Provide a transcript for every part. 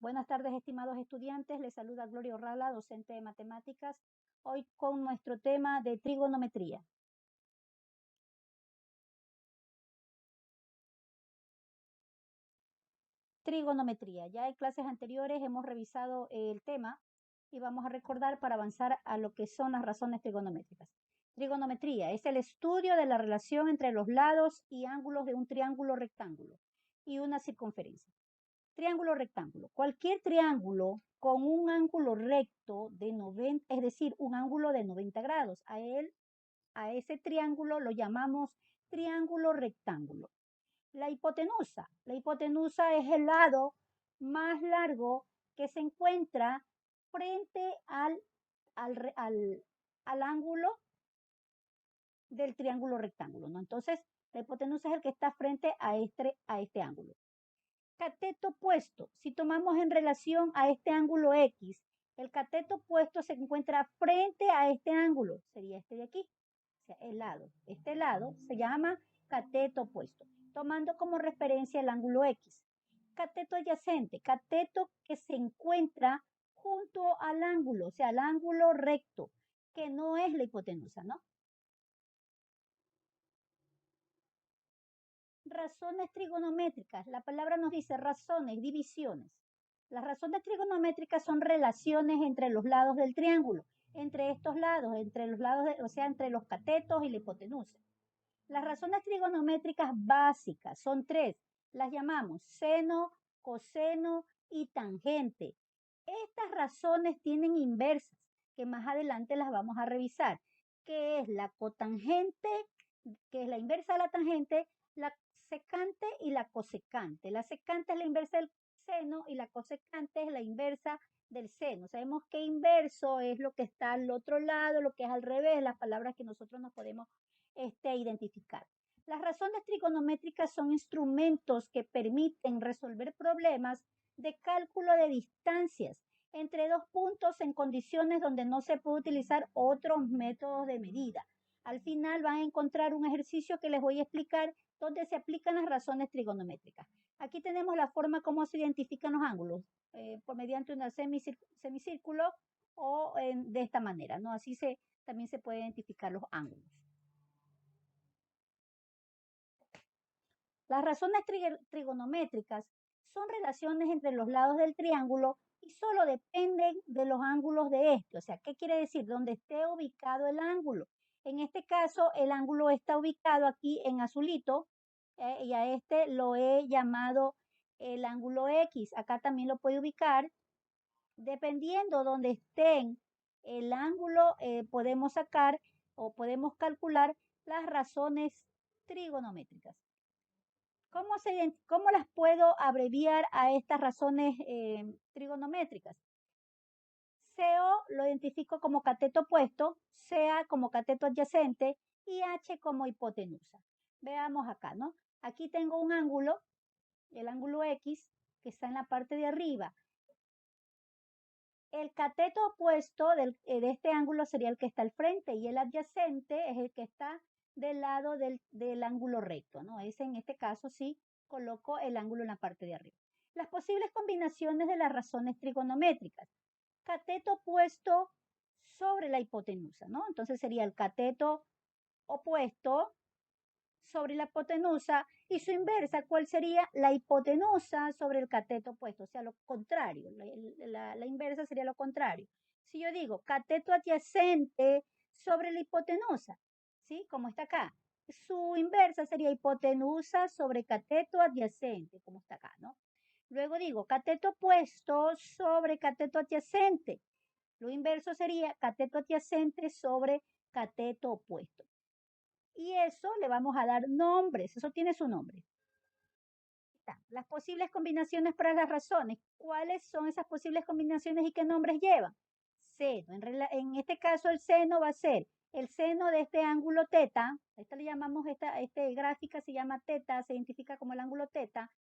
Buenas tardes, estimados estudiantes. Les saluda Gloria Orrala, docente de matemáticas, hoy con nuestro tema de trigonometría. Trigonometría. Ya en clases anteriores hemos revisado el tema y vamos a recordar para avanzar a lo que son las razones trigonométricas. Trigonometría es el estudio de la relación entre los lados y ángulos de un triángulo rectángulo y una circunferencia. Triángulo rectángulo. Cualquier triángulo con un ángulo recto de 90, es decir, un ángulo de 90 grados. A ese triángulo lo llamamos triángulo rectángulo. La hipotenusa es el lado más largo que se encuentra frente al ángulo del triángulo rectángulo, ¿no? Entonces, la hipotenusa es el que está frente a este ángulo. Cateto opuesto, si tomamos en relación a este ángulo X, el cateto opuesto se encuentra frente a este ángulo, sería este de aquí, o sea, este lado se llama cateto opuesto, tomando como referencia el ángulo X. Cateto adyacente, cateto que se encuentra junto al ángulo, o sea, al ángulo recto, que no es la hipotenusa, ¿no? Razones trigonométricas. La palabra nos dice razones, divisiones. Las razones trigonométricas son relaciones entre los lados del triángulo, entre estos lados, o sea, entre los catetos y la hipotenusa. Las razones trigonométricas básicas son tres. Las llamamos seno, coseno y tangente. Estas razones tienen inversas, que más adelante las vamos a revisar, que es la cotangente, que es la inversa de la tangente, la secante y la cosecante. La secante es la inversa del seno y la cosecante es la inversa del seno. Sabemos que inverso es lo que está al otro lado, lo que es al revés, las palabras que nosotros nos podemos identificar. Las razones trigonométricas son instrumentos que permiten resolver problemas de cálculo de distancias entre dos puntos en condiciones donde no se puede utilizar otros métodos de medida. Al final van a encontrar un ejercicio que les voy a explicar donde se aplican las razones trigonométricas. Aquí tenemos la forma como se identifican los ángulos, por mediante un semicírculo o de esta manera, ¿no? Así también se pueden identificar los ángulos. Las razones trigonométricas son relaciones entre los lados del triángulo y solo dependen de los ángulos de este. O sea, ¿qué quiere decir? Donde esté ubicado el ángulo. En este caso, el ángulo está ubicado aquí en azulito y a este lo he llamado el ángulo X. Acá también lo puede ubicar. Dependiendo donde estén el ángulo, podemos sacar o podemos calcular las razones trigonométricas. ¿Cómo las puedo abreviar a estas razones trigonométricas? CO lo identifico como cateto opuesto, CA como cateto adyacente y H como hipotenusa. Veamos acá, ¿no? Aquí tengo un ángulo, el ángulo X, que está en la parte de arriba. El cateto opuesto de este ángulo sería el que está al frente y el adyacente es el que está del lado del ángulo recto, ¿no? En este caso sí coloco el ángulo en la parte de arriba. Las posibles combinaciones de las razones trigonométricas. Cateto opuesto sobre la hipotenusa, ¿no? Entonces sería el cateto opuesto sobre la hipotenusa y su inversa, ¿cuál sería? La hipotenusa sobre el cateto opuesto, o sea, lo contrario, la inversa sería lo contrario. Si yo digo cateto adyacente sobre la hipotenusa, ¿sí? Como está acá. Su inversa sería hipotenusa sobre cateto adyacente, como está acá, ¿no? Luego digo cateto opuesto sobre cateto adyacente. Lo inverso sería cateto adyacente sobre cateto opuesto. Y eso le vamos a dar nombres, eso tiene su nombre. Las posibles combinaciones para las razones. ¿Cuáles son esas posibles combinaciones y qué nombres llevan? Seno. En este caso el seno va a ser el seno de este ángulo teta. Esta le llamamos, esta gráfica se llama teta, se identifica como el ángulo teta.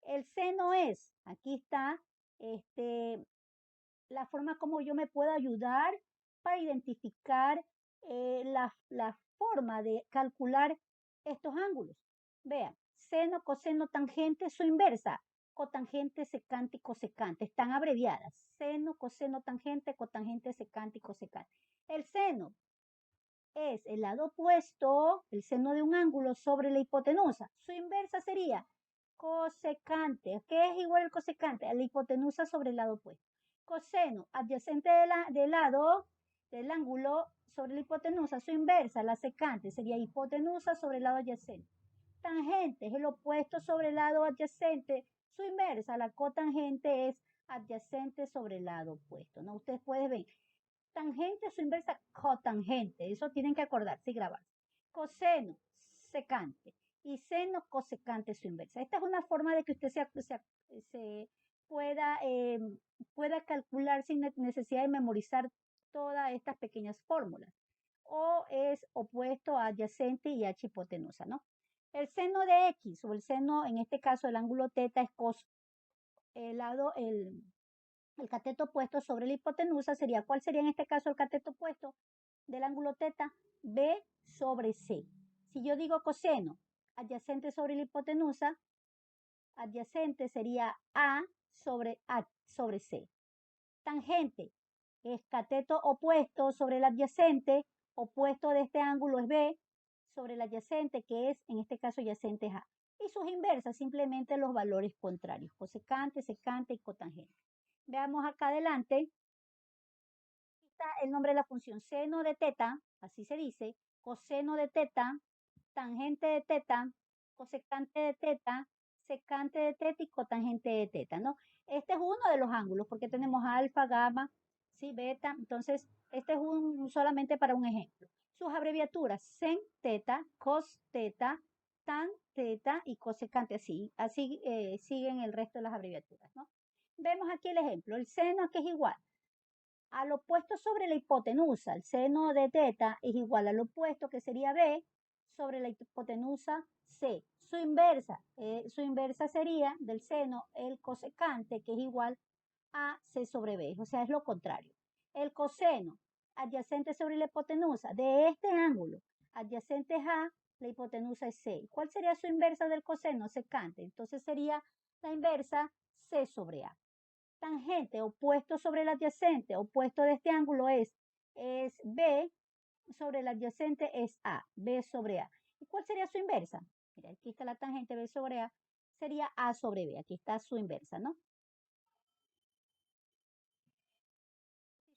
El seno es, aquí está, la forma como yo me puedo ayudar para identificar la forma de calcular estos ángulos. Vean, seno, coseno, tangente, su inversa. cotangente, secante y cosecante. Están abreviadas. Seno, coseno, tangente, cotangente, secante y cosecante. El seno es el lado opuesto, el seno de un ángulo sobre la hipotenusa. Su inversa sería cosecante. ¿Qué es igual el cosecante? A la hipotenusa sobre el lado opuesto. Coseno, adyacente del lado del ángulo sobre la hipotenusa. Su inversa, la secante, sería hipotenusa sobre el lado adyacente. Tangente es el opuesto sobre el lado adyacente. Su inversa, la cotangente, es adyacente sobre el lado opuesto, ¿no? Ustedes pueden ver. Tangente, su inversa, cotangente. Eso tienen que acordarse y grabar. Coseno, secante. Y seno, cosecante, su inversa. Esta es una forma de que usted se pueda calcular sin necesidad de memorizar todas estas pequeñas fórmulas. O es opuesto a adyacente y h hipotenusa, ¿no? El seno de X o el seno, en este caso el ángulo teta, es cos. El cateto opuesto sobre la hipotenusa sería, ¿cuál sería en este caso el cateto opuesto del ángulo teta? B sobre C. Si yo digo coseno, adyacente sobre la hipotenusa, adyacente sería A sobre C. Tangente es cateto opuesto sobre el adyacente, opuesto de este ángulo es B sobre el adyacente, que es en este caso adyacente es A. Y sus inversas, simplemente los valores contrarios, cosecante, secante y cotangente. Veamos acá adelante. Aquí está el nombre de la función seno de teta, así se dice, coseno de teta, tangente de teta, cosecante de teta, secante de teta y cotangente de teta, ¿no? Este es uno de los ángulos porque tenemos alfa, gamma, ¿sí? Beta. Entonces, este es solamente para un ejemplo. Sus abreviaturas, sen teta, cos teta, tan teta y cosecante, así siguen el resto de las abreviaturas, ¿no? Vemos aquí el ejemplo, el seno que es igual al opuesto sobre la hipotenusa, el seno de teta es igual al opuesto que sería B sobre la hipotenusa C. Su inversa sería del seno el cosecante que es igual a C sobre B, o sea, es lo contrario. El coseno adyacente sobre la hipotenusa de este ángulo adyacente es A, la hipotenusa es C. ¿Cuál sería su inversa del coseno? Secante. Entonces sería la inversa C sobre A. Tangente opuesto sobre el adyacente, opuesto de este ángulo es B sobre el adyacente es A, B sobre A. ¿Y cuál sería su inversa? Mira, aquí está la tangente B sobre A, sería A sobre B. Aquí está su inversa, ¿no?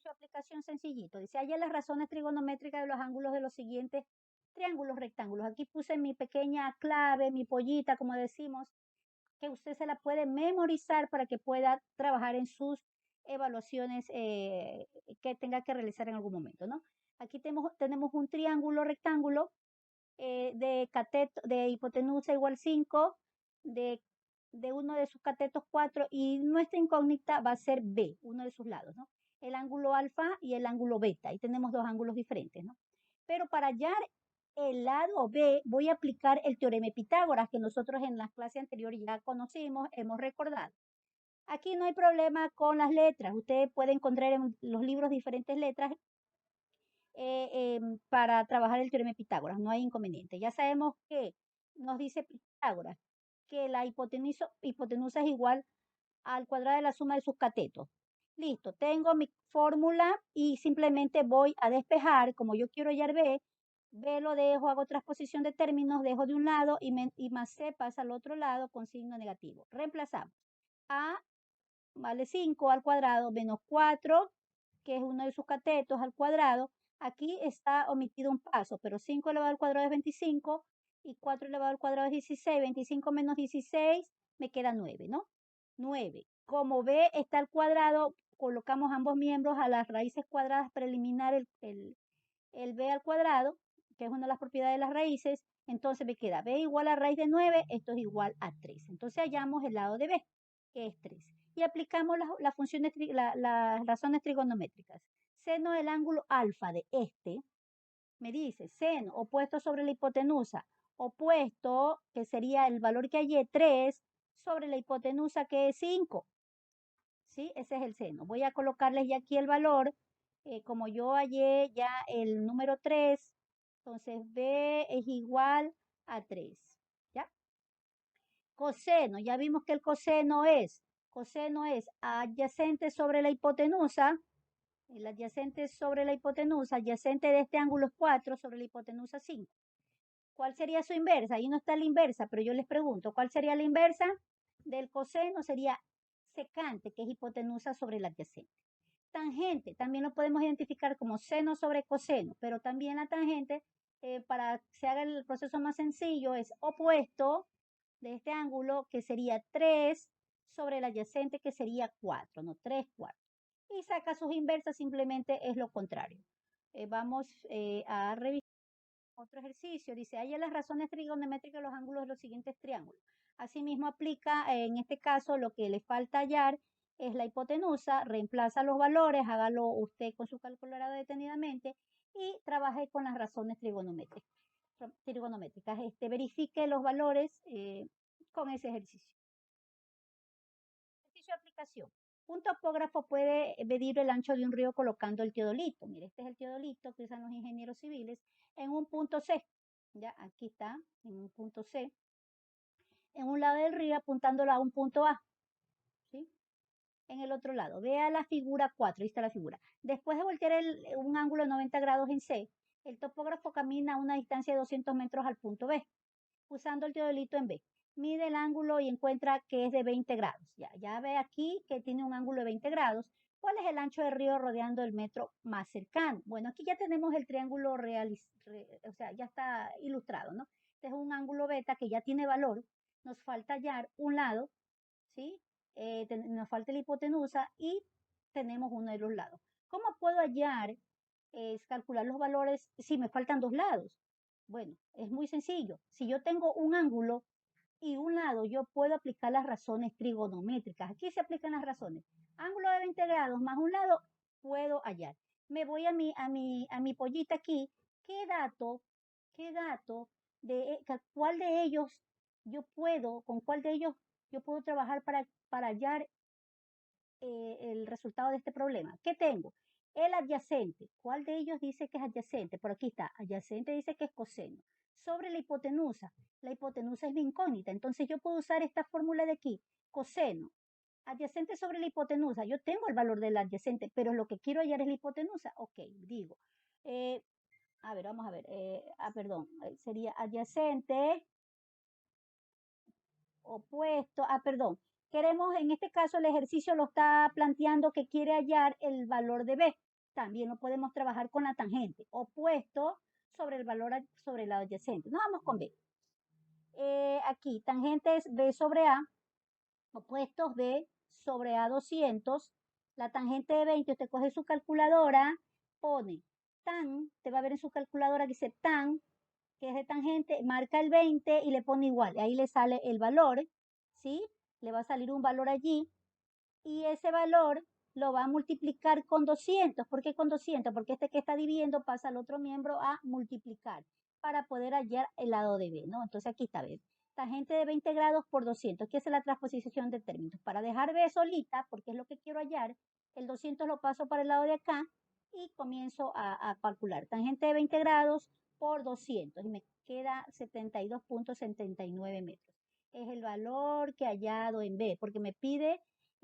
Su aplicación sencillito. Dice, haya las razones trigonométricas de los ángulos de los siguientes triángulos rectángulos. Aquí puse mi pequeña clave, mi pollita, como decimos, que usted se la puede memorizar para que pueda trabajar en sus evaluaciones que tenga que realizar en algún momento, ¿no? Aquí tenemos un triángulo rectángulo de hipotenusa igual 5, de uno de sus catetos 4 y nuestra incógnita va a ser B, uno de sus lados, ¿no? El ángulo alfa y el ángulo beta. Ahí tenemos dos ángulos diferentes, ¿no? Pero para hallar el lado B voy a aplicar el teorema de Pitágoras que nosotros en las clases anteriores ya conocimos, hemos recordado. Aquí no hay problema con las letras. Usted puede encontrar en los libros diferentes letras para trabajar el teorema de Pitágoras. No hay inconveniente. Ya sabemos que nos dice Pitágoras que la hipotenusa es igual al cuadrado de la suma de sus catetos. Listo, tengo mi fórmula y simplemente voy a despejar, como yo quiero hallar B lo dejo, hago transposición de términos, dejo de un lado y más C pasa al otro lado con signo negativo. Reemplazamos. A vale 5 al cuadrado menos 4, que es uno de sus catetos al cuadrado. Aquí está omitido un paso, pero 5 elevado al cuadrado es 25 y 4 elevado al cuadrado es 16. 25 menos 16 me queda 9, ¿no? 9. Como B está al cuadrado, colocamos ambos miembros a las raíces cuadradas para eliminar el B al cuadrado, que es una de las propiedades de las raíces. Entonces me queda B igual a raíz de 9, esto es igual a 3. Entonces hallamos el lado de B, que es 3. Y aplicamos las razones trigonométricas. Seno del ángulo alfa de este, me dice seno opuesto sobre la hipotenusa, opuesto, que sería el valor que hallé, 3, sobre la hipotenusa, que es 5. ¿Sí? Ese es el seno. Voy a colocarles ya aquí el valor. Como yo hallé ya el número 3, entonces B es igual a 3. ¿Ya? Coseno, ya vimos que el coseno es adyacente sobre la hipotenusa, el adyacente sobre la hipotenusa, adyacente de este ángulo es 4 sobre la hipotenusa 5. ¿Cuál sería su inversa? Ahí no está la inversa, pero yo les pregunto, ¿cuál sería la inversa del coseno? Sería secante, que es hipotenusa sobre la adyacente. Tangente, también lo podemos identificar como seno sobre coseno, pero también la tangente, para que se haga el proceso más sencillo, es opuesto de este ángulo, que sería 3 sobre el adyacente, que sería 4, no 3 cuartos. Y saca sus inversas, simplemente es lo contrario. Vamos a revisar otro ejercicio. Dice, haya las razones trigonométricas de los ángulos de los siguientes triángulos. Asimismo aplica, en este caso, lo que le falta hallar es la hipotenusa, reemplaza los valores, hágalo usted con su calculadora detenidamente y trabaje con las razones trigonométricas. Verifique los valores con ese ejercicio. Ejercicio de aplicación. Un topógrafo puede medir el ancho de un río colocando el teodolito. Mire, este es el teodolito que usan los ingenieros civiles en un punto C. Ya, aquí está, en un punto C. En un lado del río apuntándolo a un punto A. ¿Sí? En el otro lado. Vea la figura 4, ahí está la figura. Después de voltear un ángulo de 90 grados en C, el topógrafo camina a una distancia de 200 metros al punto B, usando el teodolito en B. Mide el ángulo y encuentra que es de 20 grados. Ya ve aquí que tiene un ángulo de 20 grados. ¿Cuál es el ancho del río rodeando el metro más cercano? Bueno, aquí ya tenemos el triángulo o sea, ya está ilustrado, ¿no? Este es un ángulo beta que ya tiene valor. Nos falta hallar un lado, ¿sí? Nos falta la hipotenusa y tenemos uno de los lados. ¿Cómo puedo hallar, calcular los valores si me faltan dos lados? Bueno, es muy sencillo. Si yo tengo un ángulo y un lado, yo puedo aplicar las razones trigonométricas. Aquí se aplican las razones. Ángulo de 20 grados más un lado, puedo hallar. Me voy a mi pollita aquí. ¿Qué dato cuál de ellos con cuál de ellos yo puedo trabajar para hallar el resultado de este problema? ¿Qué tengo? El adyacente. ¿Cuál de ellos dice que es adyacente? Por aquí está. Adyacente dice que es coseno. Sobre la hipotenusa. La hipotenusa es mi incógnita. Entonces yo puedo usar esta fórmula de aquí. Coseno. Adyacente sobre la hipotenusa. Yo tengo el valor del adyacente, pero lo que quiero hallar es la hipotenusa. Ok, digo. Eh, a ver, vamos a ver. Perdón. Sería adyacente, opuesto. Perdón. Queremos, en este caso, el ejercicio lo está planteando que quiere hallar el valor de B. También lo podemos trabajar con la tangente. Opuesto sobre el valor sobre el adyacente. Nos vamos con B. Aquí, tangente es B sobre A. Opuestos B sobre A 200. La tangente de 20, usted coge su calculadora, pone tan, te va a ver en su calculadora que dice tan, que es de tangente, marca el 20 y le pone igual. Ahí le sale el valor, ¿sí? Le va a salir un valor allí y ese valor lo va a multiplicar con 200. ¿Por qué con 200? Porque este que está dividiendo pasa al otro miembro a multiplicar para poder hallar el lado de B, ¿no? Entonces aquí está, ¿ves? Tangente de 20 grados por 200. ¿Qué es la transposición de términos? Para dejar B solita, porque es lo que quiero hallar, el 200 lo paso para el lado de acá y comienzo a calcular. Tangente de 20 grados por 200 y me queda 72.79 metros. Es el valor que he hallado en B, porque me pide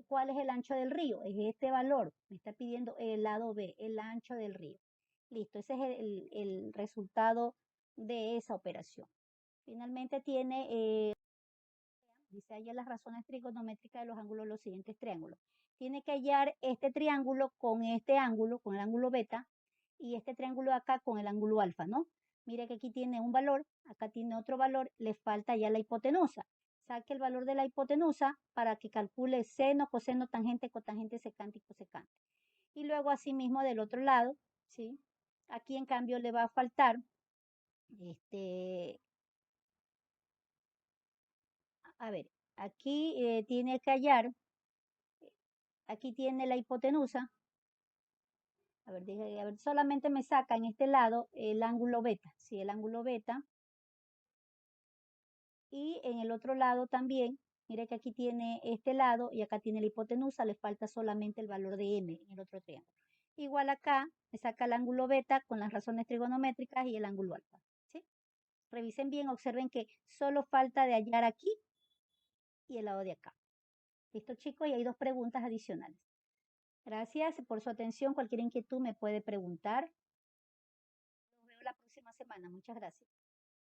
cuál es el ancho del río. Es este valor. Me está pidiendo el lado B, el ancho del río. Listo, ese es el resultado de esa operación. Finalmente dice hallar las razones trigonométricas de los ángulos de los siguientes triángulos. Tiene que hallar este triángulo con este ángulo, con el ángulo beta, y este triángulo acá con el ángulo alfa, ¿no? Mire que aquí tiene un valor, acá tiene otro valor, le falta ya la hipotenusa. Saque el valor de la hipotenusa para que calcule seno, coseno, tangente, cotangente, secante y cosecante. Y luego asimismo del otro lado, ¿sí? Aquí en cambio le va a faltar, a ver, aquí tiene que hallar, aquí tiene la hipotenusa. A ver, solamente me saca en este lado el ángulo beta, sí, el ángulo beta. Y en el otro lado también, mire que aquí tiene este lado y acá tiene la hipotenusa, le falta solamente el valor de m en el otro triángulo. Igual acá me saca el ángulo beta con las razones trigonométricas y el ángulo alfa, ¿sí? Revisen bien, observen que solo falta de hallar aquí y el lado de acá. ¿Listo, chicos? Y hay dos preguntas adicionales. Gracias por su atención. Cualquier inquietud me puede preguntar. Nos vemos la próxima semana. Muchas gracias.